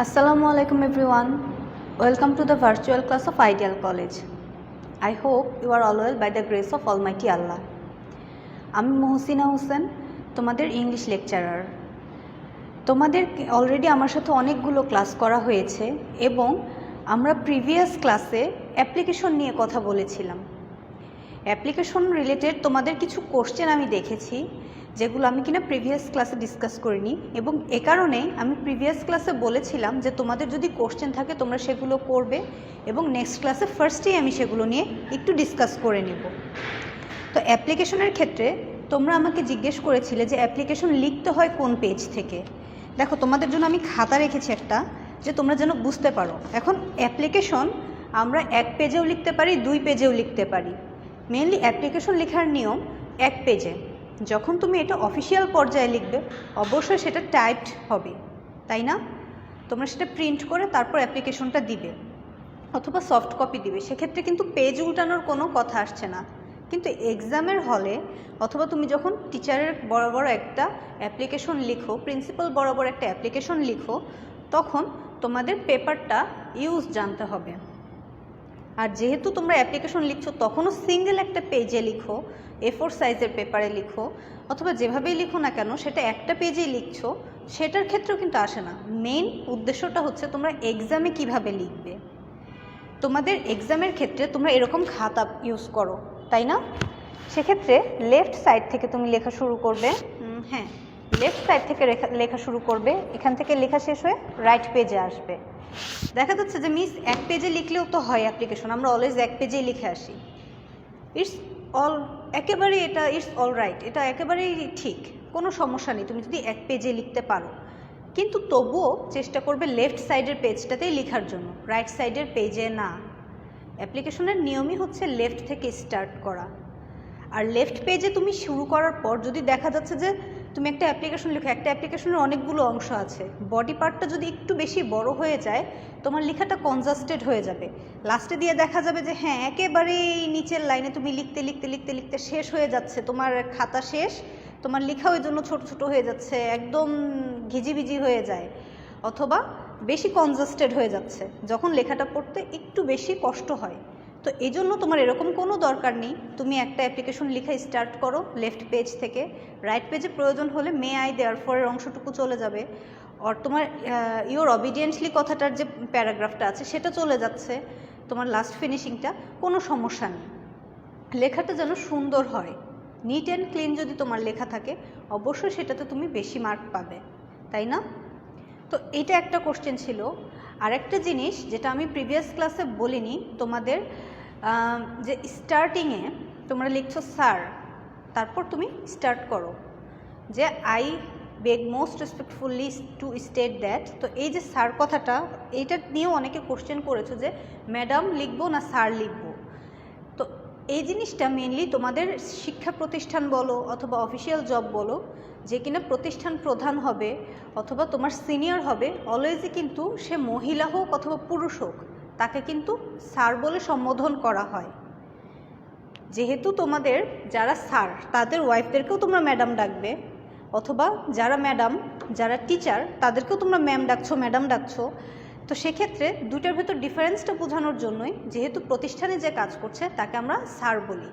Assalamu alaikum everyone. Welcome to the virtual class of Ideal College. I hope you are all well by the grace of Almighty Allah. আমি মহসিনা হোসেন, তোমাদের English lecturer. তোমাদের already আমার সাথে অনেকগুলো class করা হয়েছে এবং আমরা প্রিভিয়াস ক্লাসে অ্যাপ্লিকেশন নিয়ে কথা বলেছিলাম। অ্যাপ্লিকেশন রিলেটেড তোমাদের কিছু কোশ্চেন আমি দেখেছি যেগুলো আমি কিনা প্রিভিয়াস ক্লাসে ডিসকাস করিনি, এবং এ কারণেই আমি প্রিভিয়াস ক্লাসে বলেছিলাম যে তোমাদের যদি কোশ্চেন থাকে তোমরা সেগুলো করবে এবং নেক্সট ক্লাসে ফার্স্টেই আমি সেগুলো নিয়ে একটু ডিসকাস করে নেব। তো অ্যাপ্লিকেশনের ক্ষেত্রে তোমরা আমাকে জিজ্ঞেস করেছিলে যে অ্যাপ্লিকেশন লিখতে হয় কোন পেজ থেকে। দেখো, তোমাদের জন্য আমি খাতা রেখেছি একটা, যে তোমরা যেন বুঝতে পারো। এখন অ্যাপ্লিকেশন আমরা এক পেজেও লিখতে পারি, 2 পেজেও লিখতে পারি। মেনলি অ্যাপ্লিকেশন লেখার নিয়ম এক পেজে। যখন তুমি এটা অফিসিয়াল পর্যায়ে লিখবে অবশ্যই সেটা টাইপড হবে, তাই না? তোমরা সেটা প্রিন্ট করে তারপর অ্যাপ্লিকেশনটা দিবে অথবা সফট কপি দিবে, সেক্ষেত্রে কিন্তু পেজ উল্টানোর কোনো কথা আসছে না। কিন্তু এক্সামের হলে অথবা তুমি যখন টিচারের বরাবর একটা অ্যাপ্লিকেশন লিখো, প্রিন্সিপাল বরাবর একটা অ্যাপ্লিকেশন লিখো, তখন তোমাদের পেপারটা ইউজ জানতে হবে। আর যেহেতু তোমরা অ্যাপ্লিকেশন লিখছো তখনও সিঙ্গেল একটা পেজে লিখো, A4 সাইজের পেপারে লিখো অথবা যেভাবেই লিখো না কেন সেটা একটা পেজেই লিখছো, সেটার ক্ষেত্রেও কিন্তু আসে না। মেইন উদ্দেশ্যটা হচ্ছে তোমরা এক্সামে কিভাবে লিখবে। তোমাদের এক্সামের ক্ষেত্রে তোমরা এরকম খাতা ইউজ করো, তাই না? সেক্ষেত্রে লেফট সাইড থেকে তুমি লেখা শুরু করবে। হ্যাঁ, লেফট সাইড থেকে লেখা শুরু করবে, এখান থেকে লেখা শেষ হয়ে রাইট পেজে আসবে। দেখা যাচ্ছে যে মিস এক পেজে লিখলেও তো হয় অ্যাপ্লিকেশন, আমরা অলওয়েজ এক পেজেই লিখে আসি। ইটস অল রাইট, এটা একেবারেই ঠিক, কোনো সমস্যা নেই তুমি যদি এক পেজে লিখতে পারো। কিন্তু তবুও চেষ্টা করবে লেফট সাইডের পেজটাতেই লেখার জন্য, রাইট সাইডের পেজে না। অ্যাপ্লিকেশনের নিয়মই হচ্ছে লেফট থেকে স্টার্ট করা। আর লেফট পেজে তুমি শুরু করার পর যদি দেখা যাচ্ছে যে তুমি একটা অ্যাপ্লিকেশন লিখো, একটা অ্যাপ্লিকেশনের অনেকগুলো অংশ আছে, বডি পার্টটা যদি একটু বেশি বড় হয়ে যায় তোমার লেখাটা কনজাস্টেড হয়ে যাবে। লাস্টে দিয়ে দেখা যাবে যে হ্যাঁ একেবারেই নিচের লাইনে তুমি লিখতে লিখতে লিখতে লিখতে শেষ হয়ে যাচ্ছে, তোমার খাতা শেষ, তোমার লেখা ওই জন্য ছোট ছোট হয়ে যাচ্ছে, একদম ঘিজিবিজি হয়ে যায় অথবা বেশি কনজাস্টেড হয়ে যাচ্ছে, যখন লেখাটা পড়তে একটু বেশি কষ্ট হয়। তো এই জন্য তোমার এরকম কোনো দরকার নেই, তুমি একটা অ্যাপ্লিকেশন লেখা স্টার্ট করো লেফট পেজ থেকে, রাইট পেজে প্রয়োজন হলে মে আই দেয়ার ফরের অংশটুকু চলে যাবে, আর তোমার ইউর অবিডিয়েন্টলি কথাটার যে প্যারাগ্রাফটা আছে সেটা চলে যাচ্ছে, তোমার লাস্ট ফিনিশিংটা কোনো সমস্যা নেই। লেখাটা যেন সুন্দর হয়, নিট অ্যান্ড ক্লিন যদি তোমার লেখা থাকে অবশ্যই সেটাতে তুমি বেশি মার্ক পাবে, তাই না? তো এটা একটা কোশ্চেন ছিল। আরেকটা জিনিস যেটা আমি প্রিভিয়াস ক্লাসে বলিনি, তোমাদের যে স্টার্টিংয়ে তোমরা লিখছো স্যার, তারপর তুমি স্টার্ট করো যে I beg most respectfully two state that. তো এই যে স্যার কথাটা, এইটা নিয়েও অনেকে কোশ্চেন করেছো যে ম্যাডাম লিখবো না স্যার লিখবো। তো এই জিনিসটা মেনলি তোমাদের শিক্ষা প্রতিষ্ঠান বলো অথবা অফিসিয়াল জব বলো, যে কিনা প্রতিষ্ঠান প্রধান হবে অথবা তোমার সিনিয়র হবে, অলওয়েজই কিন্তু সে মহিলা হোক অথবা পুরুষ হোক তাকে কিন্তু স্যার বলে সম্বোধন করা হয়। যেহেতু তোমাদের যারা স্যার তাদের ওয়াইফদেরকেও তোমরা ম্যাডাম ডাকবে, অথবা যারা ম্যাডাম যারা টিচার তাদেরকেও তোমরা ম্যাম ডাকছো, ম্যাডাম ডাকছো। তো সেক্ষেত্রে দুইটার ভেতর ডিফারেন্সটা বোঝানোর জন্যই যেহেতু প্রতিষ্ঠানে যে কাজ করছে তাকে আমরা স্যার বলি।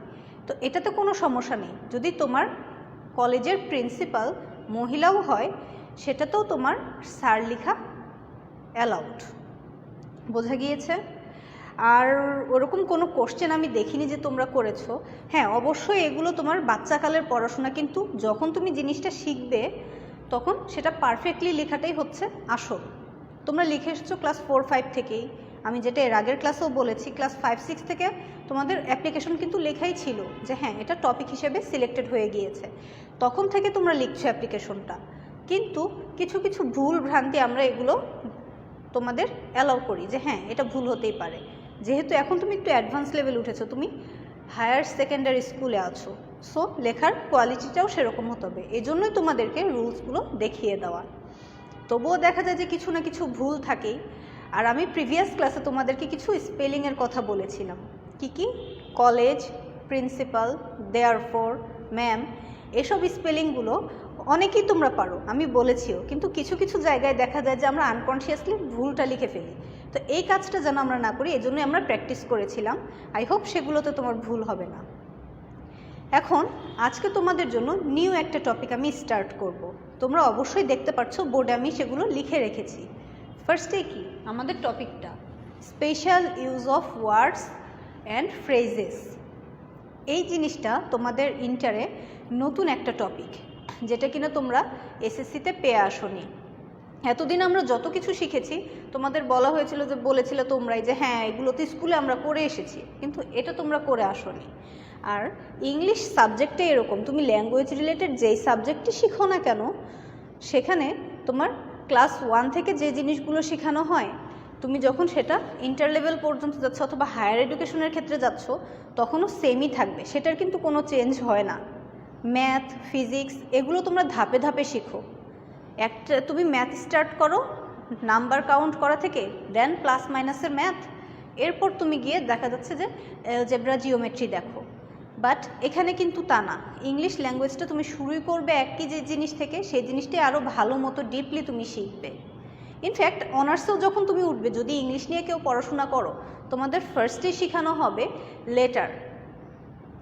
তো এটাতে কোনো সমস্যা নেই, যদি তোমার কলেজের প্রিন্সিপাল মহিলাও হয় সেটাতেও তোমার স্যার লেখা অ্যালাউড। বোঝা গিয়েছে? আর ওরকম কোনো কোশ্চেন আমি দেখিনি যে তোমরা করেছো। হ্যাঁ, অবশ্যই এগুলো তোমার বাচ্চাকালের পড়াশোনা, কিন্তু যখন তুমি জিনিসটা শিখবে তখন সেটা পারফেক্টলি লেখাটাই হচ্ছে আসল। তোমরা লিখে এসছো ক্লাস 4-5 থেকেই, আমি যেটা এর আগের ক্লাসেও বলেছি, ক্লাস 5-6 থেকে তোমাদের অ্যাপ্লিকেশন কিন্তু লেখাই ছিল যে হ্যাঁ এটা টপিক হিসেবে সিলেক্টেড হয়ে গিয়েছে, তখন থেকে তোমরা লিখছো অ্যাপ্লিকেশনটা। কিন্তু কিছু কিছু ভুল ভ্রান্তি আমরা এগুলো তোমাদের অ্যালাউ করি যে হ্যাঁ এটা ভুল হতেই পারে। যেহেতু এখন তুমি একটু অ্যাডভান্স লেভেল উঠেছো, তুমি হায়ার সেকেন্ডারি স্কুলে আছো, সো লেখার কোয়ালিটিটাও সেরকম হতে হবে, এই জন্যই তোমাদেরকে রুলসগুলো দেখিয়ে দেওয়া। তবুও দেখা যায় যে কিছু না কিছু ভুল থাকেই। আর আমি প্রিভিয়াস ক্লাসে তোমাদেরকে কিছু স্পেলিংয়ের কথা বলেছিলাম, কি কলেজ, প্রিন্সিপাল, দেয়ারফর, ম্যাম, এসব স্পেলিংগুলো অনেকেই তোমরা পারো, আমি বলেছিও, কিন্তু কিছু কিছু জায়গায় দেখা যায় যে আমরা আনকনসিয়াসলি ভুলটা লিখে ফেলি। তো এই কাজটা যেন আমরা না করি, এই জন্যই আমরা প্র্যাকটিস করেছিলাম। আই হোপ সেগুলোতে তোমার ভুল হবে না। এখন আজকে তোমাদের জন্য নিউ একটা টপিক আমি স্টার্ট করব। তোমরা অবশ্যই দেখতে পাচ্ছ বোর্ডে আমি সেগুলো লিখে রেখেছি। ফার্স্টে কি আমাদের টপিকটা, special use of words and phrases. এই জিনিসটা তোমাদের ইন্টারে নতুন একটা টপিক, যেটা কিনা তোমরা এসএসসিতে পেয়ে আসোনি। এতদিন আমরা যত কিছু শিখেছি তোমাদের বলা হয়েছিল, যে বলেছিলে তোমরাই যে হ্যাঁ এগুলো তো স্কুলে আমরা করে এসেছি, কিন্তু এটা তোমরা করে আসোনি। আর ইংলিশ সাবজেক্টে এরকম, তুমি ল্যাঙ্গুয়েজ রিলেটেড যেই সাবজেক্টই শিখো না কেন, সেখানে তোমার ক্লাস 1 থেকে যে জিনিসগুলো শেখানো হয়, তুমি যখন সেটা ইন্টার লেভেল পর্যন্ত যাচ্ছ অথবা হায়ার এডুকেশনের ক্ষেত্রে যাচ্ছ, তখনও সেমই থাকবে, সেটার কিন্তু কোনো চেঞ্জ হয় না। ম্যাথ, ফিজিক্স এগুলো তোমরা ধাপে ধাপে শিখো। একটা তুমি ম্যাথ স্টার্ট করো নাম্বার কাউন্ট করা থেকে, দেন প্লাস মাইনাসের ম্যাথ, এরপর তুমি গিয়ে দেখা যাচ্ছে যে অ্যালজেব্রা, জিওমেট্রি দেখো। বাট এখানে কিন্তু তা না, ইংলিশ ল্যাঙ্গুয়েজটা তুমি শুরুই করবে একই যে জিনিস থেকে, সেই জিনিসটাই আরও ভালো মতো ডিপলি তুমি শিখবে। ইনফ্যাক্ট অনার্সেও যখন তুমি উঠবে, যদি ইংলিশ নিয়ে কেউ পড়াশোনা করো, তোমাদের ফার্স্টেই শেখানো হবে লেটার,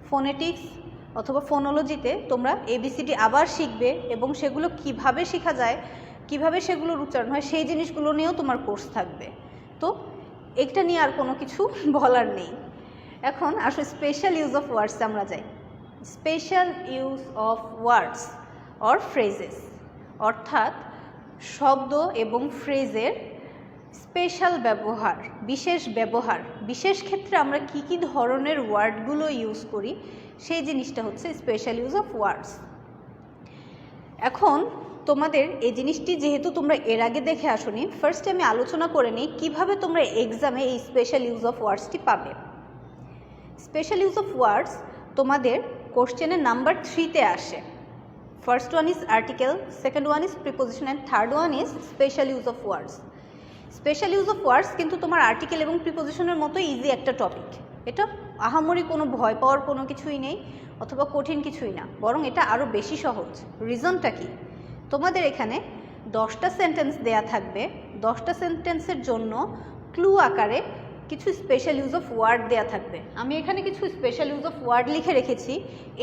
ফোনেটিক্স অথবা ফোনোলজিতে তোমরা এবিসিডি আবার শিখবে, এবং সেগুলো কিভাবে শেখা যায়, কিভাবে সেগুলোর উচ্চারণ হয়, সেই জিনিসগুলো নিয়েও তোমার কোর্স থাকবে। তো এটা নিয়ে আর কোনো কিছু বলার নেই। এখন আসলে স্পেশাল ইউজ অফ ওয়ার্ডসে আমরা যাই। Special use of words or phrases, অর্থাৎ শব্দ এবং ফ্রেজের স্পেশাল ব্যবহার, বিশেষ ব্যবহার, বিশেষ ক্ষেত্রে আমরা কি কি ধরনের ওয়ার্ডগুলো ইউজ করি, সেই জিনিসটা হচ্ছে স্পেশাল ইউজ অফ ওয়ার্ডস। এখন তোমাদের এই জিনিসটি যেহেতু তোমরা এর আগে দেখে আসোনি, ফার্স্টে আমি আলোচনা করে নিই কীভাবে তোমরা এক্সামে এই স্পেশাল ইউজ অফ ওয়ার্ডসটি পাবে। স্পেশাল ইউজ অফ ওয়ার্ডস তোমাদের কোশ্চেনের নাম্বার 3-তে আসে। First one is article, second one is preposition and third one is special use of words. Special use of words কিন্তু তোমার আর্টিকেল এবং প্রিপোজিশনের মতো ইজি একটা টপিক। এটা আহামরি কোনো ভয় পাওয়ার কোনো কিছুই নেই, অথবা কঠিন কিছুই না, বরং এটা আরও বেশি সহজ। রিজনটা কি, তোমাদের এখানে 10টা সেন্টেন্স দেয়া থাকবে, 10টা সেন্টেন্সের জন্য ক্লু আকারে কিছু স্পেশাল ইউজ অফ ওয়ার্ড দেয়া থাকবে। আমি এখানে কিছু স্পেশাল ইউজ অফ ওয়ার্ড লিখে রেখেছি।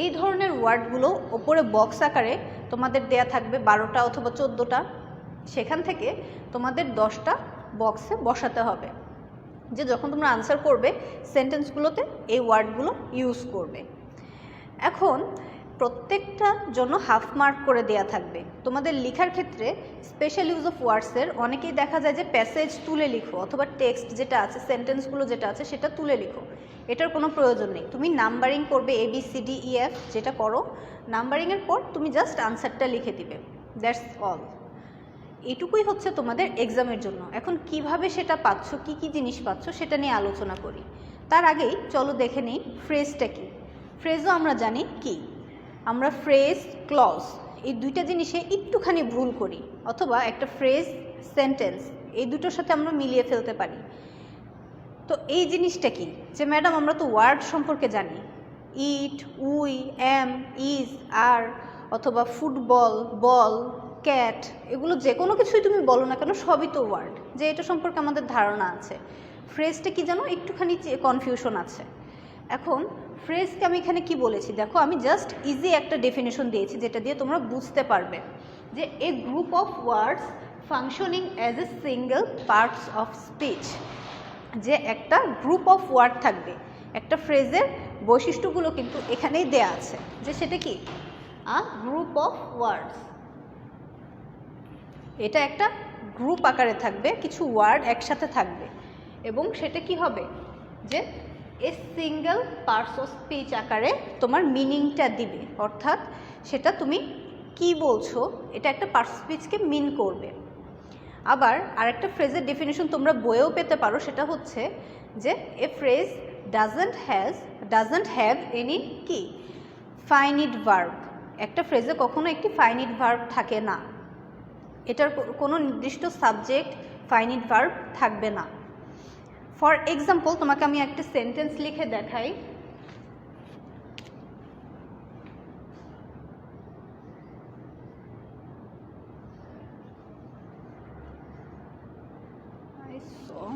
এই ধরনের ওয়ার্ডগুলো ওপরে বক্স আকারে তোমাদের দেয়া থাকবে 12টা অথবা 14টা। সেখান থেকে তোমাদের 10টা বক্সে বসাতে হবে, যে যখন তোমরা আনসার করবে সেন্টেন্সগুলোতে এই ওয়ার্ডগুলো ইউজ করবে। এখন প্রত্যেকটার জন্য হাফ মার্ক করে দেয়া থাকবে। তোমাদের লেখার ক্ষেত্রে স্পেশাল ইউজ অফ ওয়ার্ডসের অনেকেই দেখা যায় যে প্যাসেজ তুলে লিখো, অথবা টেক্সট যেটা আছে, সেন্টেন্সগুলো যেটা আছে সেটা তুলে লিখো। এটার কোনো প্রয়োজন নেই। তুমি নাম্বারিং করবে ABCDEF, যেটা করো, নাম্বারিংয়ের পর তুমি জাস্ট আনসারটা লিখে দিবে, দ্যাটস অল। এটুকুই হচ্ছে তোমাদের এক্সামের জন্য। এখন কিভাবে সেটা পাচ্ছ, কি কি জিনিস পাচ্ছ, সেটা নিয়ে আলোচনা করি। তার আগেই চলো দেখে নিই ফ্রেজটা কি। ফ্রেজও আমরা জানি কি, আমরা ফ্রেজ, ক্লজ এই দুইটা জিনিসে একটুখানি ভুল করি, অথবা একটা ফ্রেজ, সেন্টেন্স এই দুটোর সাথে আমরা মিলিয়ে ফেলতে পারি। তো এই জিনিসটা কি, যে ম্যাডাম আমরা তো ওয়ার্ড সম্পর্কে জানি, ইট, উই, এম, ইজ, আর, অথবা ফুটবল, বল, ক্যাট, এগুলো যে কোনো কিছুই তুমি বলো না কেন সবই তো ওয়ার্ড, যে এটা সম্পর্কে আমাদের ধারণা আছে। ফ্রেজটা কি জানো, একটুখানি কনফিউশন আছে। এখন ফ্রেজকে আমি এখানে কি বলেছি দেখো, আমি জাস্ট ইজি একটা ডেফিনেশন দিয়েছি, যেটা দিয়ে তোমরা বুঝতে পারবে যে a group of words functioning as a single parts of speech. যে একটা গ্রুপ অফ ওয়ার্ড থাকবে, একটা ফ্রেজের বৈশিষ্ট্যগুলো কিন্তু এখানেই দেয়া আছে, যে সেটা কি আ গ্রুপ অফ ওয়ার্ডস। এটা একটা গ্রুপ আকারে থাকবে, কিছু ওয়ার্ড একসাথে থাকবে, এবং সেটা কি হবে, যে এ সিঙ্গেল পার্টস অফ স্পিচ আকারে তোমার মিনিংটা দিবে, অর্থাৎ সেটা তুমি কি বলছো এটা একটা পার্টস অফ স্পিচকে মিন করবে। আবার আরেকটা ফ্রেজের ডেফিনেশন তোমরা বইয়েও পেতে পারো, সেটা হচ্ছে যে এ ফ্রেজ ডাজন্ট হ্যাভ এনি কি ফাইনিট ভার্ব। একটা ফ্রেজে কখনো একটি ফাইনিট ভার্ব থাকে না, এটার কোনো নির্দিষ্ট সাবজেক্ট, ফাইনিট ভার্ব থাকবে না। ফর এক্সাম্পল তোমাকে আমি একটা সেন্টেন্স লিখে দেখাই। I saw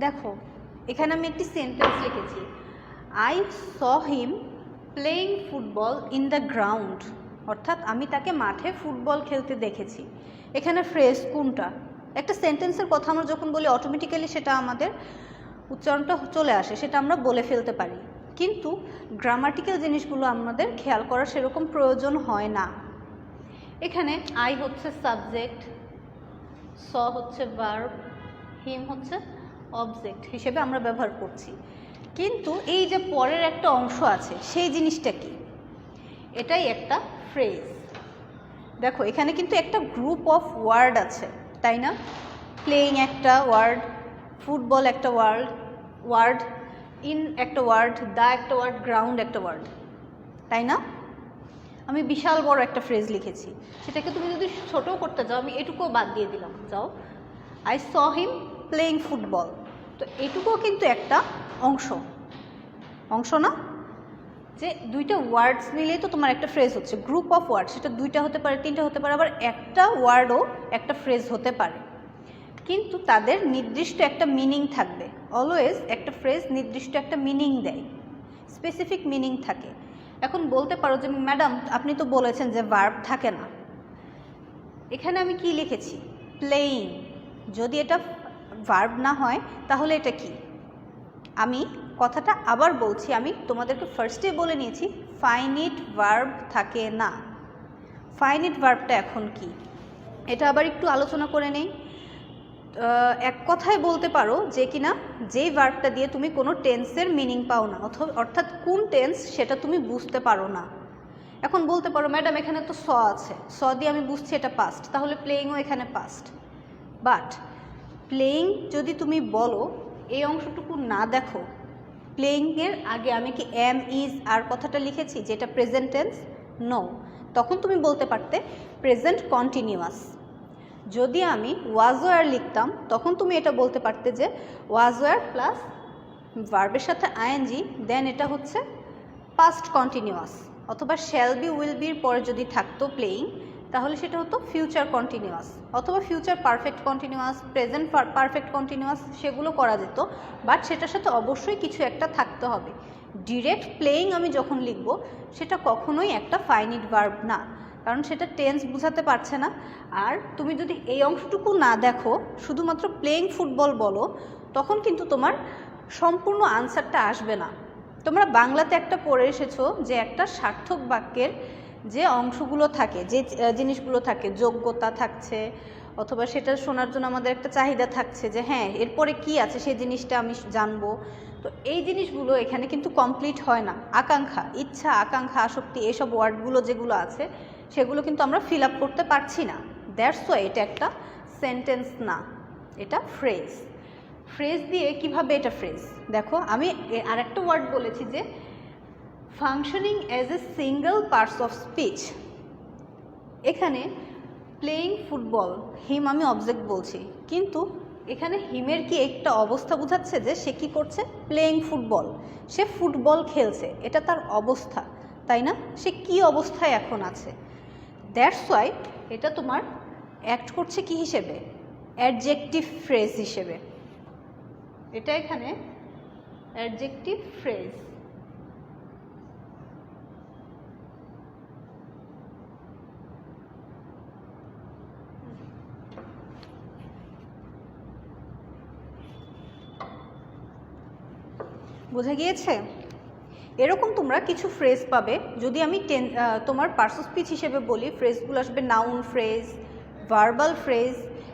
দেখো এখানে আমি একটি সেন্টেন্স লিখেছি, I saw him playing football in the ground, অর্থাৎ আমি তাকে মাঠে ফুটবল খেলতে দেখেছি। এখানে ফ্রেজ কোনটা? একটা সেন্টেন্সের কথা আমরা যখন বলি অটোমেটিক্যালি সেটা আমাদের উচ্চারণটা চলে আসে, সেটা আমরা বলে ফেলতে পারি, কিন্তু গ্রামাটিক্যাল জিনিসগুলো আমাদের খেয়াল করার সেরকম প্রয়োজন হয় না। এখানে আই হচ্ছে সাবজেক্ট, স হচ্ছে ভার্ব, হিম হচ্ছে অবজেক্ট হিসেবে আমরা ব্যবহার করছি, কিন্তু এই যে পরের একটা অংশ আছে সেই জিনিসটা কি? এটাই একটা ফ্রেজ। দেখো এখানে কিন্তু একটা গ্রুপ অফ ওয়ার্ড আছে, তাই না? প্লেইং একটা ওয়ার্ড, ফুটবল একটা ওয়ার্ড, ইন একটা ওয়ার্ড, দ্য একটা ওয়ার্ড, গ্রাউন্ড একটা ওয়ার্ড, তাই না? আমি বিশাল বড় একটা ফ্রেজ লিখেছি, সেটাকে তুমি যদি ছোটও করতে যাও আমি এটুকুও বাদ দিয়ে দিলাম, যাও I saw him playing football, তো এটুকুও কিন্তু একটা অংশ না? যে দুইটা ওয়ার্ডস মিলেই তো তোমার একটা ফ্রেজ হচ্ছে, গ্রুপ অফ ওয়ার্ড, সেটা দুইটা হতে পারে, তিনটা হতে পারে, আবার একটা ওয়ার্ডও একটা ফ্রেজ হতে পারে, কিন্তু তাদের নির্দিষ্ট একটা মিনিং থাকবে। অলওয়েজ একটা ফ্রেজ নির্দিষ্ট একটা মিনিং দেয়, স্পেসিফিক মিনিং থাকে। এখন বলতে পারো যে ম্যাডাম আপনি তো বলেছেন যে ভার্ব থাকে না, এখানে আমি কি লিখেছি? প্লেইং। যদি এটা ভার্ব না হয় তাহলে এটা কি? আমি কথাটা আবার বলছি, আমি তোমাদেরকে ফার্স্টে বলে নিয়েছি ফাইনিট ভার্ব থাকে না। ফাইনিট ভার্বটা এখন কি এটা আবার একটু আলোচনা করে নেই। এক কথায় বলতে পারো যে কিনা যেই ভার্বটা দিয়ে তুমি কোনো টেন্সের মিনিং পাও না, অর্থাৎ কোন টেন্স সেটা তুমি বুঝতে পারো না। এখন বলতে পারো ম্যাডাম এখানে তো স আছে, স দিয়ে আমি বুঝছি এটা পাস্ট, তাহলে প্লেইংও এখানে পাস্ট। বাট প্লেইং যদি তুমি বলো এই অংশটুকু না দেখো, প্লেইংয়ের আগে আমি কি এম ইজ আর কথাটা লিখেছি যেটা প্রেজেন্ট টেন্স? নো, তখন তুমি বলতে পারতে প্রেজেন্ট কন্টিনিউয়াস। যদি আমি ওয়াজ ওয়ার লিখতাম তখন তুমি এটা বলতে পারতে যে ওয়াজ ওয়ার প্লাস ভার্বের সাথে আইএনজি, দেন এটা হচ্ছে পাস্ট কন্টিনিউয়াস, অথবা শ্যাল বি উইল বির পরে যদি থাকতো প্লেইং তাহলে সেটা হতো ফিউচার কন্টিনিউয়াস, অথবা future perfect continuous, present perfect continuous, সেগুলো করা যেত। বাট সেটার সাথে অবশ্যই কিছু একটা থাকতে হবে। ডিরেক্ট প্লেইং আমি যখন লিখব সেটা কখনোই একটা ফাইনিট ভার্ব না, কারণ সেটা টেন্স বোঝাতে পারছে না। আর তুমি যদি এই অংশটুকু না দেখো, শুধুমাত্র প্লেইং ফুটবল বলো, তখন কিন্তু তোমার সম্পূর্ণ আনসারটা আসবে না। তোমরা বাংলাতে একটা পড়ে এসেছো যে একটা সার্থক বাক্যের যে অংশগুলো থাকে, যে জিনিসগুলো থাকে, যোগ্যতা থাকছে, অথবা সেটা শোনার জন্য আমাদের একটা চাহিদা থাকছে যে হ্যাঁ এরপরে কি আছে সেই জিনিসটা আমি জানবো। তো এই জিনিসগুলো এখানে কিন্তু কমপ্লিট হয় না। আকাঙ্ক্ষা, ইচ্ছা, আকাঙ্ক্ষা, আসক্তি, এসব ওয়ার্ডগুলো যেগুলো আছে সেগুলো কিন্তু আমরা ফিল আপ করতে পারছি না। দ্যাটস ওয়াই এটা একটা সেন্টেন্স না, এটা ফ্রেজ। ফ্রেজ দিয়ে কিভাবে এটা ফ্রেজ? দেখো আমি আরেকটা ওয়ার্ড বলেছি যে functioning as a single parts of speech. এখানে প্লেইং ফুটবল, হিম আমি অবজেক্ট বলছি, কিন্তু এখানে হিমের কি একটা অবস্থা বোঝাচ্ছে যে সে কি করছে? প্লেইং ফুটবল, সে ফুটবল খেলছে, এটা তার অবস্থা, তাই না? সে কি অবস্থায় এখন আছে। দ্যাটস ওয়াই এটা তোমার অ্যাক্ট করছে কি হিসেবে? অ্যাডজেক্টিভ ফ্রেজ হিসেবে। এটা এখানে অ্যাডজেক্টিভ ফ্রেজ। বোঝা গিয়েছে? এরকম তোমরা কিছু ফ্রেজ পাবে। যদি আমি তোমার পার্টস অফ স্পিচ হিসেবে বলি, ফ্রেজগুলো আসবে noun phrase, verbal phrase,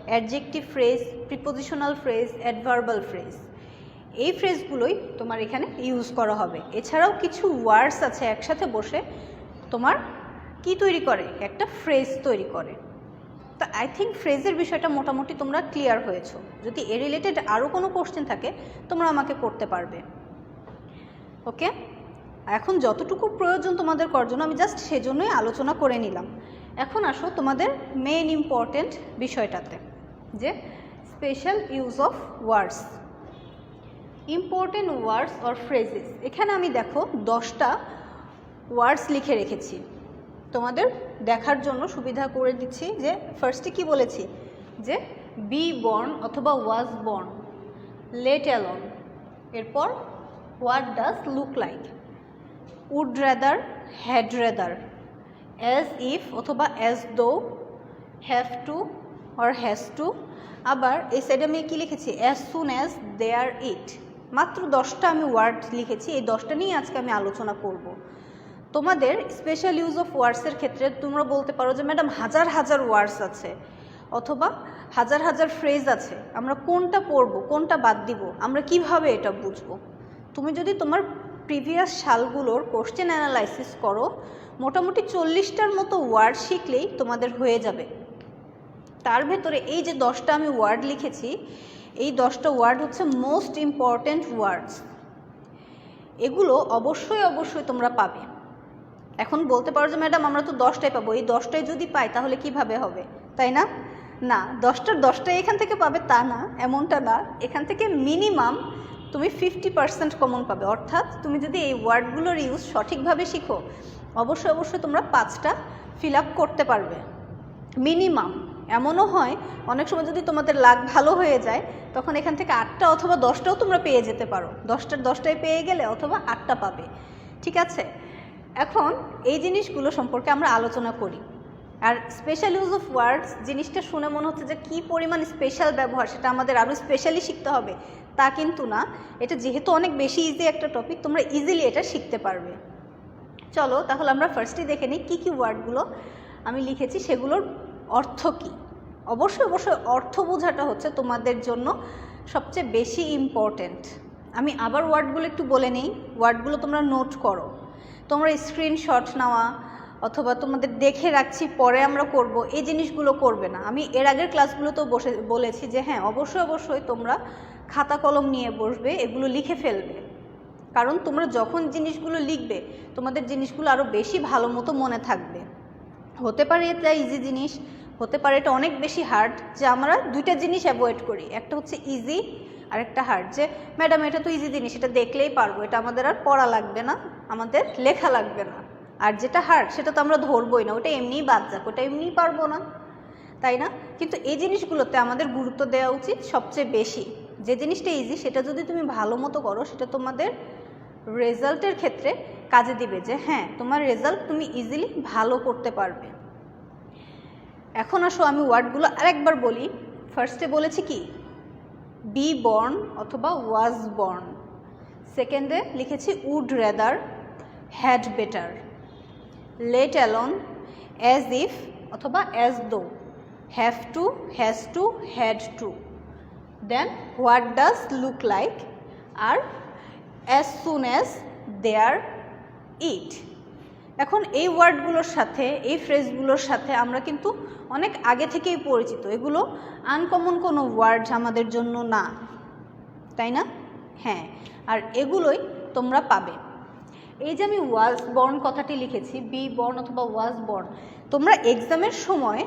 adjective phrase, prepositional phrase, adverbial phrase. এই ফ্রেজগুলোই তোমার এখানে ইউজ করা হবে। এছাড়াও কিছু ওয়ার্ডস আছে একসাথে বসে তোমার কি তৈরি করে? একটা ফ্রেজ তৈরি করে। তো আই থিঙ্ক ফ্রেজের বিষয়টা মোটামুটি তোমরা ক্লিয়ার হয়েছো। যদি এ রিলেটেড আরও কোনো কোশ্চেন থাকে তোমরা আমাকে করতে পারবে। ওকে, এখন যতটুকু প্রয়োজন তোমাদের করার জন্য আমি জাস্ট সেজন্যই আলোচনা করে নিলাম। এখন আসো তোমাদের মেইন ইম্পর্টেন্ট বিষয়টাতে, যে special use of words. Important words or phrases, এখানে আমি দেখো 10টা ওয়ার্ডস লিখে রেখেছি, তোমাদের দেখার জন্য সুবিধা করে দিচ্ছি। যে ফার্স্টে কি বলেছি, যে বি বর্ন অথবা ওয়াজ বর্ন, লেট অ্যালোন, এরপর what does look like, would rather, had rather, as if অথবা as though, have to or has to. আবার এই সাইডে আমি কী লিখেছি, অ্যাজ সুন অ্যাজ দে আর ইট। মাত্র 10টা আমি ওয়ার্ড লিখেছি, এই 10টা নিয়ে আজকে আমি আলোচনা করব। তোমাদের স্পেশাল ইউজ অফ ওয়ার্ডসের ক্ষেত্রে তোমরা বলতে পারো যে ম্যাডাম হাজার হাজার ওয়ার্ডস আছে অথবা হাজার হাজার ফ্রেজ আছে, আমরা কোনটা পড়ব কোনটা বাদ দিব, আমরা কিভাবে এটা বুঝবো? তুমি যদি তোমার প্রিভিয়াস সালগুলোর কোশ্চেন অ্যানালাইসিস করো, মোটামুটি 40টার মতো ওয়ার্ড শিখলেই তোমাদের হয়ে যাবে। তার ভেতরে এই যে 10টা আমি ওয়ার্ড লিখেছি, এই 10টা ওয়ার্ড হচ্ছে মোস্ট ইম্পর্ট্যান্ট ওয়ার্ডস। এগুলো অবশ্যই অবশ্যই তোমরা পাবে। এখন বলতে পারো যে ম্যাডাম আমরা তো 10টাই পাবো, এই 10টাই যদি পাই তাহলে কিভাবে হবে, তাই না? না, 10টার 10টাই এখান থেকে পাবে তা না, এমনটা না। এখান থেকে মিনিমাম তুমি 50% কমন পাবে। অর্থাৎ তুমি যদি এই ওয়ার্ডগুলোর ইউজ সঠিকভাবে শিখো, অবশ্যই অবশ্যই তোমরা 5টা ফিল আপ করতে পারবে মিনিমাম। এমনও হয় অনেক সময় যদি তোমাদের লাক ভালো হয়ে যায়, তখন এখান থেকে 8টা অথবা 10টাও তোমরা পেয়ে যেতে পারো। 10টার 10টাই পেয়ে গেলে অথবা 8টা পাবে, ঠিক আছে? এখন এই জিনিসগুলো সম্পর্কে আমরা আলোচনা করি। আর স্পেশাল ইউজ অফ ওয়ার্ডস জিনিসটা শুনে মনে হচ্ছে যে কী পরিমাণ স্পেশাল ব্যবহার, সেটা আমাদের আরও স্পেশালি শিখতে হবে, তা কিন্তু না। এটা যেহেতু অনেক বেশি ইজি একটা টপিক, তোমরা ইজিলি এটা শিখতে পারবে। চলো তাহলে আমরা ফার্স্টেই দেখে নিই কী কী ওয়ার্ডগুলো আমি লিখেছি, সেগুলোর অর্থ কী। অবশ্যই অবশ্যই অর্থ বোঝাটা হচ্ছে তোমাদের জন্য সবচেয়ে বেশি ইম্পর্ট্যান্ট। আমি আবার ওয়ার্ডগুলো একটু বলে নিই, ওয়ার্ডগুলো তোমরা নোট করো। তোমরা স্ক্রিনশট নেওয়া অথবা তোমাদের দেখে রাখছি পরে আমরা করব, এই জিনিসগুলো করবে না। আমি এর আগের ক্লাসগুলোতেও বলেছি যে হ্যাঁ অবশ্যই অবশ্যই তোমরা খাতা কলম নিয়ে বসবে, এগুলো লিখে ফেলবে। কারণ তোমরা যখন জিনিসগুলো লিখবে তোমাদের জিনিসগুলো আরও বেশি ভালো মতো মনে থাকবে। হতে পারে এটা ইজি জিনিস, হতে পারে এটা অনেক বেশি হার্ড। যে আমরা দুইটা জিনিস অ্যাভয়েড করি, একটা হচ্ছে ইজি আর একটা হার্ড। যে ম্যাডাম এটা তো ইজি জিনিস, এটা দেখলেই পারবো, এটা আমাদের আর পড়া লাগবে না, আমাদের লেখা লাগবে না। আর যেটা হার্ড সেটা তো আমরা ধরবই না, ওটা এমনিই বাদ যাক, ওটা এমনিই পারবো না, তাই না? কিন্তু এই জিনিসগুলোতে আমাদের গুরুত্ব দেওয়া উচিত সবচেয়ে বেশি। যে জিনিসটা ইজি সেটা যদি তুমি ভালো মতো করো, সেটা তোমাদের রেজাল্টের ক্ষেত্রে কাজে দিবে, যে হ্যাঁ তোমার রেজাল্ট তুমি ইজিলি ভালো করতে পারবে। এখন আসো আমি ওয়ার্ডগুলো আরেকবার বলি। ফার্স্টে বলেছি কি, বি বর্ন অথবা ওয়াজ বর্ন। সেকেন্ডে লিখেছি would rather, had better, let alone, as if অথবা as though, have to, has to, had to. Then what does look like, আর as soon as there it. এখন এই ওয়ার্ডগুলোর সাথে এই ফ্রেজগুলোর সাথে আমরা কিন্তু অনেক আগে থেকেই পরিচিত, এগুলো আনকমন কোনো ওয়ার্ড আমাদের জন্য না, তাই না? হ্যাঁ, আর এগুলোই তোমরা পাবে। এই যে আমি ওয়াজ বর্ন কথাটি লিখেছি, বি বর্ন অথবা ওয়াজ বর্ন, তোমরা এক্সামের সময়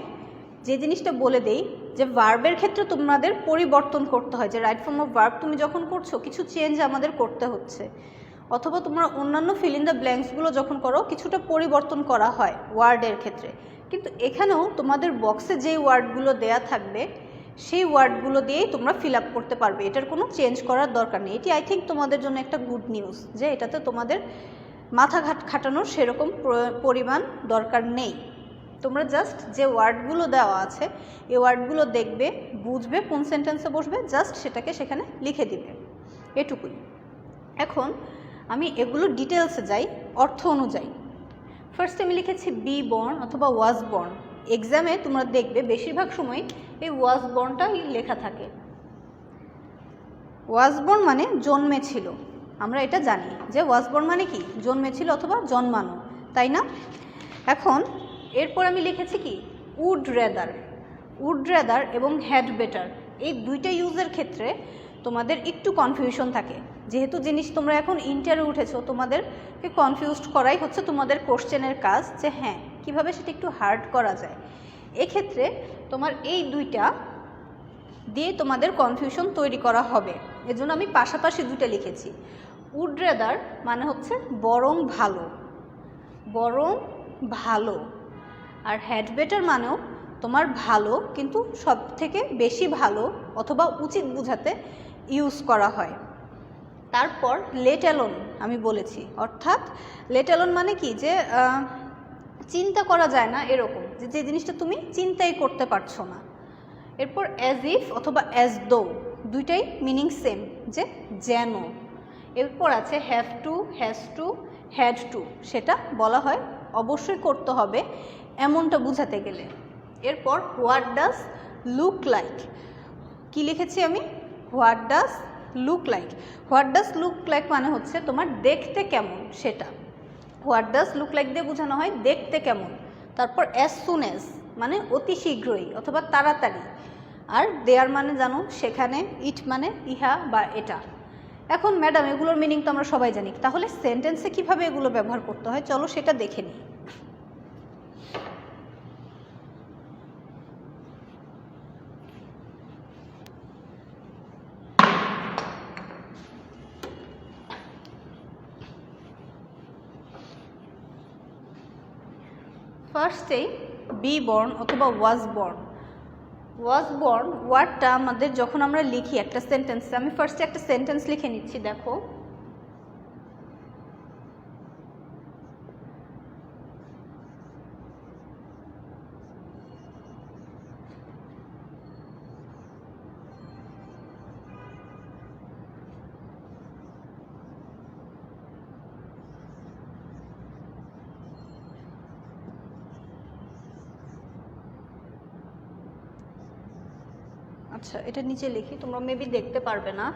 যে জিনিসটা বলে দেই যে ভার্বের ক্ষেত্রে তোমাদের পরিবর্তন করতে হয়, যে রাইট ফর্ম অফ ভার্ব তুমি যখন করছো কিছু চেঞ্জ আমাদের করতে হচ্ছে, অথবা তোমরা অন্যান্য ফিল ইন দ্য ব্ল্যাঙ্কসগুলো যখন করো কিছুটা পরিবর্তন করা হয় ওয়ার্ডের ক্ষেত্রে। কিন্তু এখানেও তোমাদের বক্সে যেই ওয়ার্ডগুলো দেয়া থাকবে সেই ওয়ার্ডগুলো দিয়েই তোমরা ফিল আপ করতে পারবে, এটার কোনো চেঞ্জ করার দরকার নেই। এটি আই থিঙ্ক তোমাদের জন্য একটা গুড নিউজ, যে এটাতে তোমাদের মাথা খাটানোর সেরকম পরিমাণ দরকার নেই। তোমরা জাস্ট যে ওয়ার্ডগুলো দেওয়া আছে এই ওয়ার্ডগুলো দেখবে, বুঝবে কোন সেন্টেন্সে বসবে, জাস্ট সেটাকে সেখানে লিখে দিবে, এটুকুই। এখন আমি এগুলো ডিটেলসে যাই অর্থ অনুযায়ী। ফার্স্টে আমি লিখেছি বি বর্ন অথবা ওয়াজ বর্ন। এক্সামে তোমরা দেখবে বেশিরভাগ সময় এই ওয়াজ বর্নটাই লেখা থাকে। ওয়াজ বর্ন মানে জন্মেছিল, আমরা এটা জানি যে ওয়াজ বর্ন মানে কি, জন্মেছিল অথবা জন্মানো, তাই না? এখন এরপর আমি লিখেছি কি, উড রেদার। উড রেদার এবং হ্যাড বেটার এই দুইটা ইউজের ক্ষেত্রে তোমাদের একটু কনফিউশন থাকে যেহেতু জিনিস তোমরা এখন ইন্টারে উঠেছো, তোমাদেরকে কনফিউজড করাই হচ্ছে তোমাদের কোশ্চেনের কাজ, যে হ্যাঁ কীভাবে সেটা একটু হার্ড করা যায়। এক্ষেত্রে তোমার এই দুইটা দিয়ে তোমাদের কনফিউশন তৈরি করা হবে, এজন্য আমি পাশাপাশি দুইটা লিখেছি। উড রেদার মানে হচ্ছে বরং ভালো, বরং ভালো। আর হ্যাড বেটার মানেও তোমার ভালো, কিন্তু সব থেকে বেশি ভালো অথবা উচিত বোঝাতে ইউজ করা হয়। তারপর লেট অ্যালোন আমি বলেছি, অর্থাৎ লেট অ্যালোন মানে কি, যে চিন্তা করা যায় না এরকম, যে জিনিসটা তুমি চিন্তাই করতে পারছো না। এরপর অ্যাজ ইফ অথবা অ্যাজ দো, দুইটাই মিনিং সেম, যে যেন। এরপর আছে have to, has to, had two, সেটা বলা হয় অবশ্যই করতে হবে এমনটা বোঝাতে গেলে। এরপর হোয়াট ডাজ লুক লাইক, কি লিখেছি আমি, what does look like. What does look like মানে হচ্ছে তোমার দেখতে কেমন সেটা, হোয়াট ডাজ লুক লাইক দিয়ে বোঝানো হয় দেখতে কেমন। তারপর অ্যাজ সুন অ্যাজ মানে অতি শীঘ্রই অথবা তাড়াতাড়ি। আর দেয়ার মানে জানো সেখানে, ইট মানে ইহা বা এটা। এখন ম্যাডাম এগুলোর মিনিং তো আমরা সবাই জানি, তাহলে সেন্টেন্সে কিভাবে এগুলো ব্যবহার করতে হয় চলো সেটা দেখে নিই। ফার্স্টেই বি বর্ন অথবা ওয়াজ বর্ন। ওয়াজ বর্ন ওয়ার্ডটা আমাদের যখন আমরা লিখি একটা সেন্টেন্সে, আমি ফার্স্টে একটা সেন্টেন্স লিখে নিচ্ছি, দেখো। আচ্ছা এটা নিচে লিখি, তোমরা মেবি দেখতে পারবে না।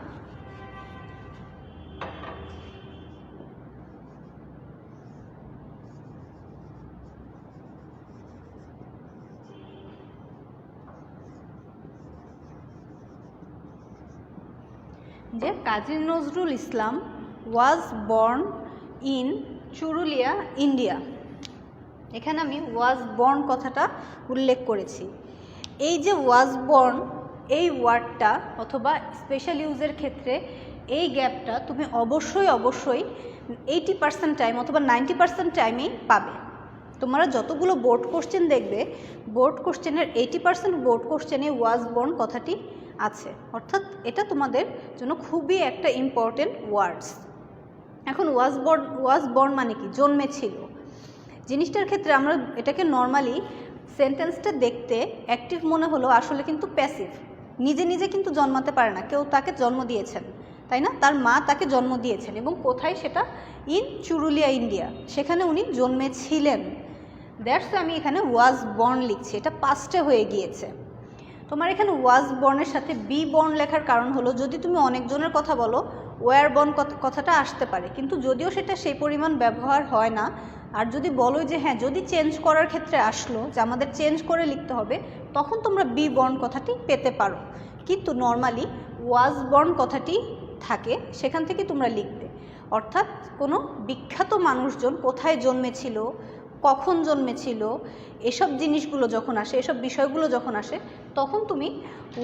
যে Kazi Nazrul Islam was born in Churulia, India. এখানে আমি ওয়াজ বর্ন কথাটা উল্লেখ করেছি। এই যে ওয়াজ বর্ন, এই ওয়ার্ডটা অথবা স্পেশাল ইউজের ক্ষেত্রে এই গ্যাপটা তুমি অবশ্যই 80% টাইম অথবা 90% টাইমেই পাবে। তোমরা যতগুলো বোর্ড কোশ্চেন দেখবে, বোর্ড কোশ্চেনের 80% বোর্ড কোশ্চেনে ওয়াজ বর্ন কথাটি আছে, অর্থাৎ এটা তোমাদের জন্য খুবই একটা ইম্পর্টেন্ট ওয়ার্ডস। এখন ওয়াজ বর্ন মানে কি, জন্মেছিল। জিনিসটার ক্ষেত্রে আমরা এটাকে নর্মালি সেন্টেন্সটা দেখতে অ্যাক্টিভ মনে হলো, আসলে কিন্তু প্যাসিভ। নিজে নিজে কিন্তু জন্মাতে পারে না, কেউ তাকে জন্ম দিয়েছেন, তাই না? তার মা তাকে জন্ম দিয়েছেন, এবং কোথায় সেটা, ইন চুরুলিয়া, ইন্ডিয়া, সেখানে উনি জন্মেছিলেন। দ্যাটস আমি এখানে ওয়াজ বর্ন লিখছি, এটা পাস্টে হয়ে গিয়েছে। তোমার এখানে ওয়াজ বর্নের সাথে বি বর্ন লেখার কারণ হলো, যদি তুমি অনেকজনের কথা বলো ওয়ার বর্ন কথাটা আসতে পারে, কিন্তু যদিও সেটা সেই পরিমাণ ব্যবহার হয় না। আর যদি বলো যে হ্যাঁ যদি চেঞ্জ করার ক্ষেত্রে আসলো যে আমাদের চেঞ্জ করে লিখতে হবে, তখন তোমরা বি বর্ন কথাটি পেতে পারো, কিন্তু নর্মালি ওয়াজ বর্ন কথাটি থাকে, সেখান থেকে তোমরা লিখবে। অর্থাৎ কোনো বিখ্যাত মানুষজন কোথায় জন্মেছিল, কখন জন্মেছিল, এসব জিনিসগুলো যখন আসে, এসব বিষয়গুলো যখন আসে, তখন তুমি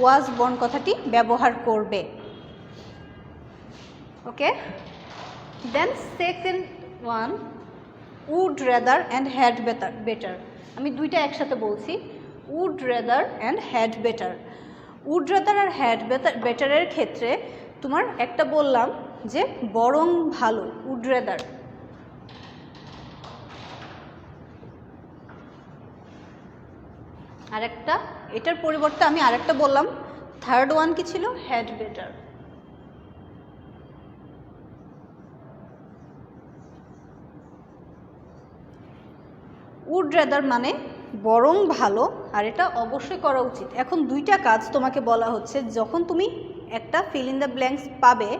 ওয়াজ বর্ন কথাটি ব্যবহার করবে। Okay, then second one, would rather and had better. আমি দুইটা একসাথে বলছি, would rather and had better. Would rather আর হ্যাড বেটারের ক্ষেত্রে তোমার একটা বললাম যে বরং ভালো, উড রেদার। আরেকটা, এটার পরিবর্তে আমি আরেকটা বললাম, থার্ড ওয়ান কি ছিল, হ্যাড বেটার। উড রেদার মানে বরং ভালো, আর এটা অবশ্যই করা উচিত। এখন দুইটা কাজ তোমাকে বলা হচ্ছে, যখন তুমি একটা ফিল ইন দ্য ব্ল্যাঙ্কস পাবে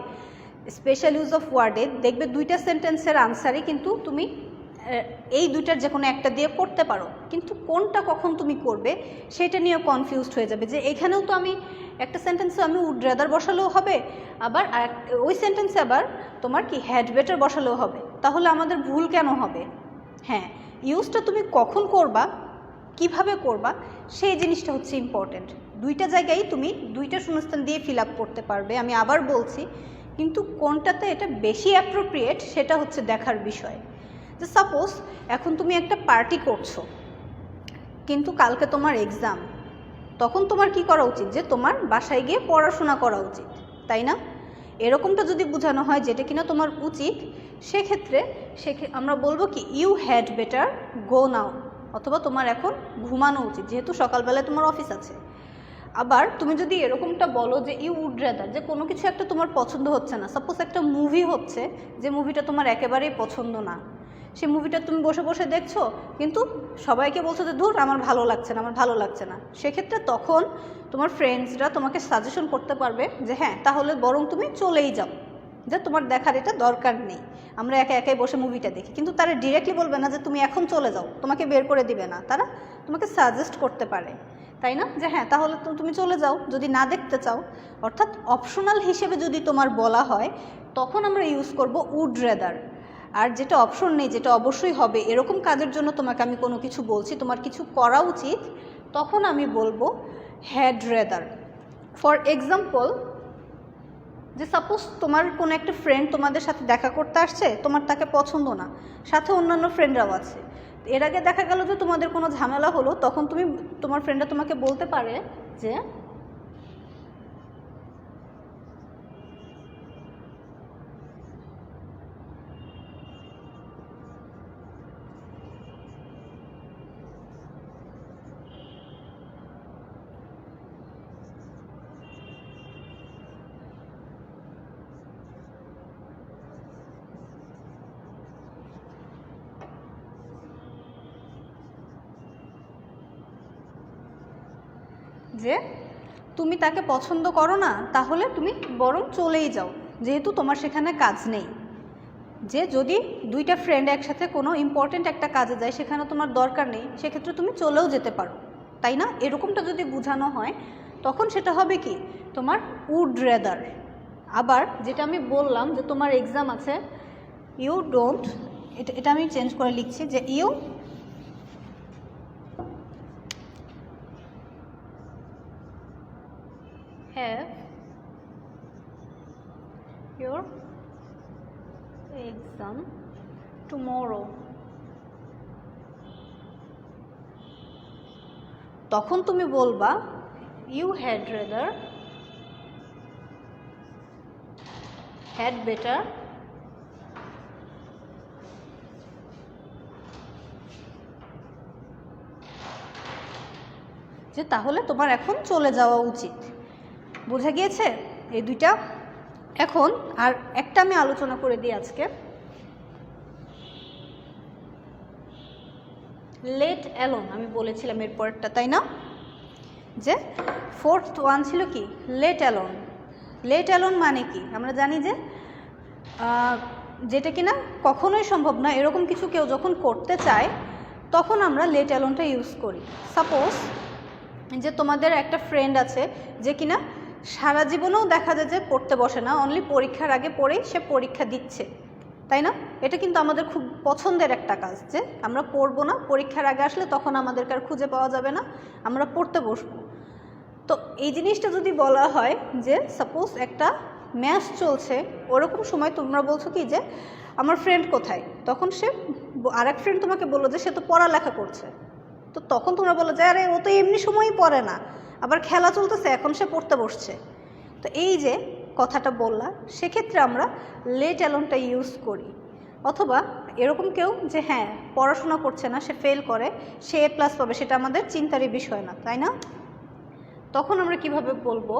স্পেশাল ইউজ অফ ওয়ার্ডে, দেখবে দুইটা সেন্টেন্সের আনসারই কিন্তু তুমি এই দুইটার যে কোনো একটা দিয়ে করতে পারো, কিন্তু কোনটা কখন তুমি করবে সেটা নিয়েও কনফিউজড হয়ে যাবে, যে এখানেও তো আমি একটা সেন্টেন্সে আমি উড রেদার বসালেও হবে, আবার ওই সেন্টেন্সে আবার তোমার কি হ্যাড বেটার বসালেও হবে। তাহলে আমাদের ভুল কেন হবে? হ্যাঁ, ইউজটা তুমি কখন করবা, কিভাবে করবা, সেই জিনিসটা হচ্ছে ইম্পর্টেন্ট। দুইটা জায়গায় তুমি দুইটা শূন্যস্থান দিয়ে ফিল আপ করতে পারবে, আমি আবার বলছি, কিন্তু কোনটাতে এটা বেশি অ্যাপ্রোপ্রিয়েট সেটা হচ্ছে দেখার বিষয়। যে সাপোজ এখন তুমি একটা পার্টি করছো, কিন্তু কালকে তোমার এক্সাম, তখন তোমার কি করা উচিত? যে তোমার বাসায় গিয়ে পড়াশোনা করা উচিত, তাই না? এরকমটা যদি বোঝানো হয় যেটা কিনা তোমার উচিত, সেক্ষেত্রে আমরা বলবো কি ইউ হ্যাড বেটার গো নাও, অথবা তোমার এখন ঘুমানো উচিত, যেহেতু সকালবেলায় তোমার অফিস আছে। আবার তুমি যদি এরকমটা বলো যে ইউ উড রেদার, যে কোনো কিছু একটা তোমার পছন্দ হচ্ছে না, সাপোজ একটা মুভি হচ্ছে, যে মুভিটা তোমার একেবারেই পছন্দ না, সেই মুভিটা তুমি বসে বসে দেখছো, কিন্তু সবাইকে বলছো যে ধুর আমার ভালো লাগছে না, আমার ভালো লাগছে না, সেক্ষেত্রে তখন তোমার ফ্রেন্ডসরা তোমাকে সাজেশন করতে পারবে যে হ্যাঁ তাহলে বরং তুমি চলেই যাও, যে তোমার দেখার এটা দরকার নেই, আমরা একা একাই বসে মুভিটা দেখি। কিন্তু তারা ডিরেক্টলি বলবে না যে তুমি এখন চলে যাও, তোমাকে বের করে দিবে না, তারা তোমাকে সাজেস্ট করতে পারে, তাই না? যে হ্যাঁ তাহলে তুমি চলে যাও যদি না দেখতে চাও। অর্থাৎ অপশনাল হিসেবে যদি তোমার বলা হয়, তখন আমরা ইউজ করব উড রেদার। আর যেটা অপশন নেই, যেটা অবশ্যই হবে, এরকম কাজের জন্য তোমাকে আমি কোনো কিছু বলছি, তোমার কিছু করা উচিত, তখন আমি বলবো হ্যাড রেদার। ফর এক্সাম্পল, যে সাপোজ তোমার কোনো একটা ফ্রেন্ড তোমাদের সাথে দেখা করতে আসছে, তোমার তাকে পছন্দ না, সাথে অন্যান্য ফ্রেন্ডরাও আছে, এর আগে দেখা গেল যে তোমাদের কোনো ঝামেলা হলো, তখন তোমার ফ্রেন্ডরা তোমাকে বলতে পারে যে যে তুমি তাকে পছন্দ করো না, তাহলে তুমি বরং চলেই যাও, যেহেতু তোমার সেখানে কাজ নেই। যে যদি দুইটা ফ্রেন্ড একসাথে কোনো ইম্পর্টেন্ট একটা কাজে যায়, সেখানে তোমার দরকার নেই, সেক্ষেত্রে তুমি চলেও যেতে পারো, তাই না? এরকমটা যদি বোঝানো হয়, তখন সেটা হবে কি তোমার উড রেদার। আবার যেটা আমি বললাম যে তোমার এক্সাম আছে, ইউ ডোন্ট, এটা আমি চেঞ্জ করে লিখছি যে you have your exam tomorrow, তখন তুমি বলবা you had rather had better যে তাহলে তোমার এখন চলে যাওয়া উচিত। বোঝা গিয়েছে এই দুইটা? এখন আর একটা আমি আলোচনা করে দিই আজকে, লেট অ্যালোন। আমি বলেছিলাম এর পরেরটা, তাই না? যে ফোর্থ ওয়ান ছিল কি লেট অ্যালোন। লেট অ্যালোন মানে কি আমরা জানি যে যেটা কিনা কখনোই সম্ভব না, এরকম কিছু কেউ যখন করতে চায়, তখন আমরা লেট অ্যালোনটা ইউজ করি। সাপোজ যে তোমাদের একটা ফ্রেন্ড আছে যে কিনা সারা জীবনেও দেখা যায় যে পড়তে বসে না, অনলি পরীক্ষার আগে পড়েই সে পরীক্ষা দিচ্ছে, তাই না? এটা কিন্তু আমাদের খুব পছন্দের একটা কাজ, যে আমরা পড়বো না, পরীক্ষার আগে আসলে তখন আমাদেরকে আর খুঁজে পাওয়া যাবে না, আমরা পড়তে বসবো। তো এই জিনিসটা যদি বলা হয় যে সাপোজ একটা ম্যাচ চলছে, ওরকম সময় তোমরা বলছো কি যে আমার ফ্রেন্ড কোথায়, তখন সে আরেক ফ্রেন্ড তোমাকে বললো যে সে তো পড়ালেখা করছে, তো তখন তোমরা বলো যে আরে ও তো এমনি সময়ই পড়ে না, আবার খেলা চলতেছে এখন সে পড়তে বসছে। তো এই যে কথাটা বললাম, সেক্ষেত্রে আমরা লেট অ্যালোনটা ইউজ করি। অথবা এরকম কেউ যে হ্যাঁ পড়াশোনা করছে না, সে ফেল করে, সে A+ পাবে, সেটা আমাদের চিন্তারই বিষয় না, তাই না? তখন আমরা কিভাবে বলবো?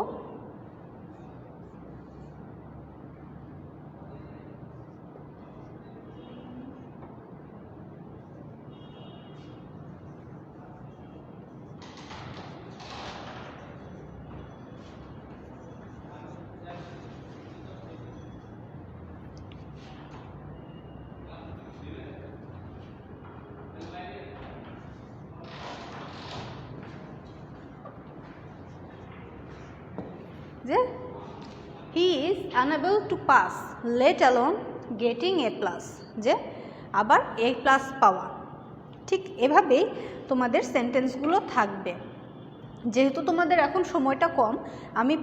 যে he is unable to pass let alone getting a plus, যে আবার এ প্লাস পাওয়া। ঠিক এভাবেই তোমাদের সেন্টেন্সগুলো থাকবে। যেহেতু তোমাদের এখন সময়টা কম, আমি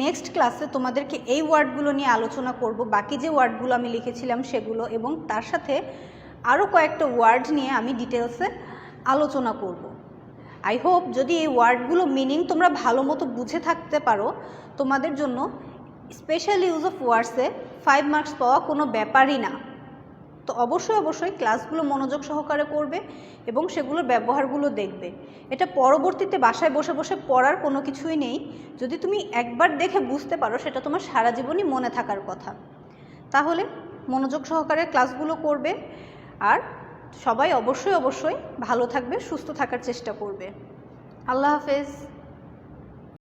নেক্সট ক্লাসে তোমাদেরকে এই ওয়ার্ডগুলো নিয়ে আলোচনা করব, বাকি যে ওয়ার্ডগুলো আমি লিখেছিলাম সেগুলো, এবং তার সাথে আরও কয়েকটা ওয়ার্ড নিয়ে আমি ডিটেলসে আলোচনা করব। আই হোপ যদি এই ওয়ার্ডগুলো মিনিং তোমরা ভালো মতো বুঝে থাকতে পারো, তোমাদের জন্য স্পেশাল ইউজ অফ ওয়ার্ডসে 5 মার্কস পাওয়া কোনো ব্যাপারই না। তো অবশ্যই ক্লাসগুলো মনোযোগ সহকারে করবে এবং সেগুলোর ব্যবহারগুলো দেখবে। এটা পরবর্তীতে বাসায় বসে বসে পড়ার কোনো কিছুই নেই। যদি তুমি একবার দেখে বুঝতে পারো, সেটা তোমার সারা জীবনই মনে থাকার কথা। তাহলে মনোযোগ সহকারে ক্লাসগুলো করবে, আর সবাই অবশ্যই ভালো থাকবে, সুস্থ থাকার চেষ্টা করবে। আল্লাহ হাফেজ।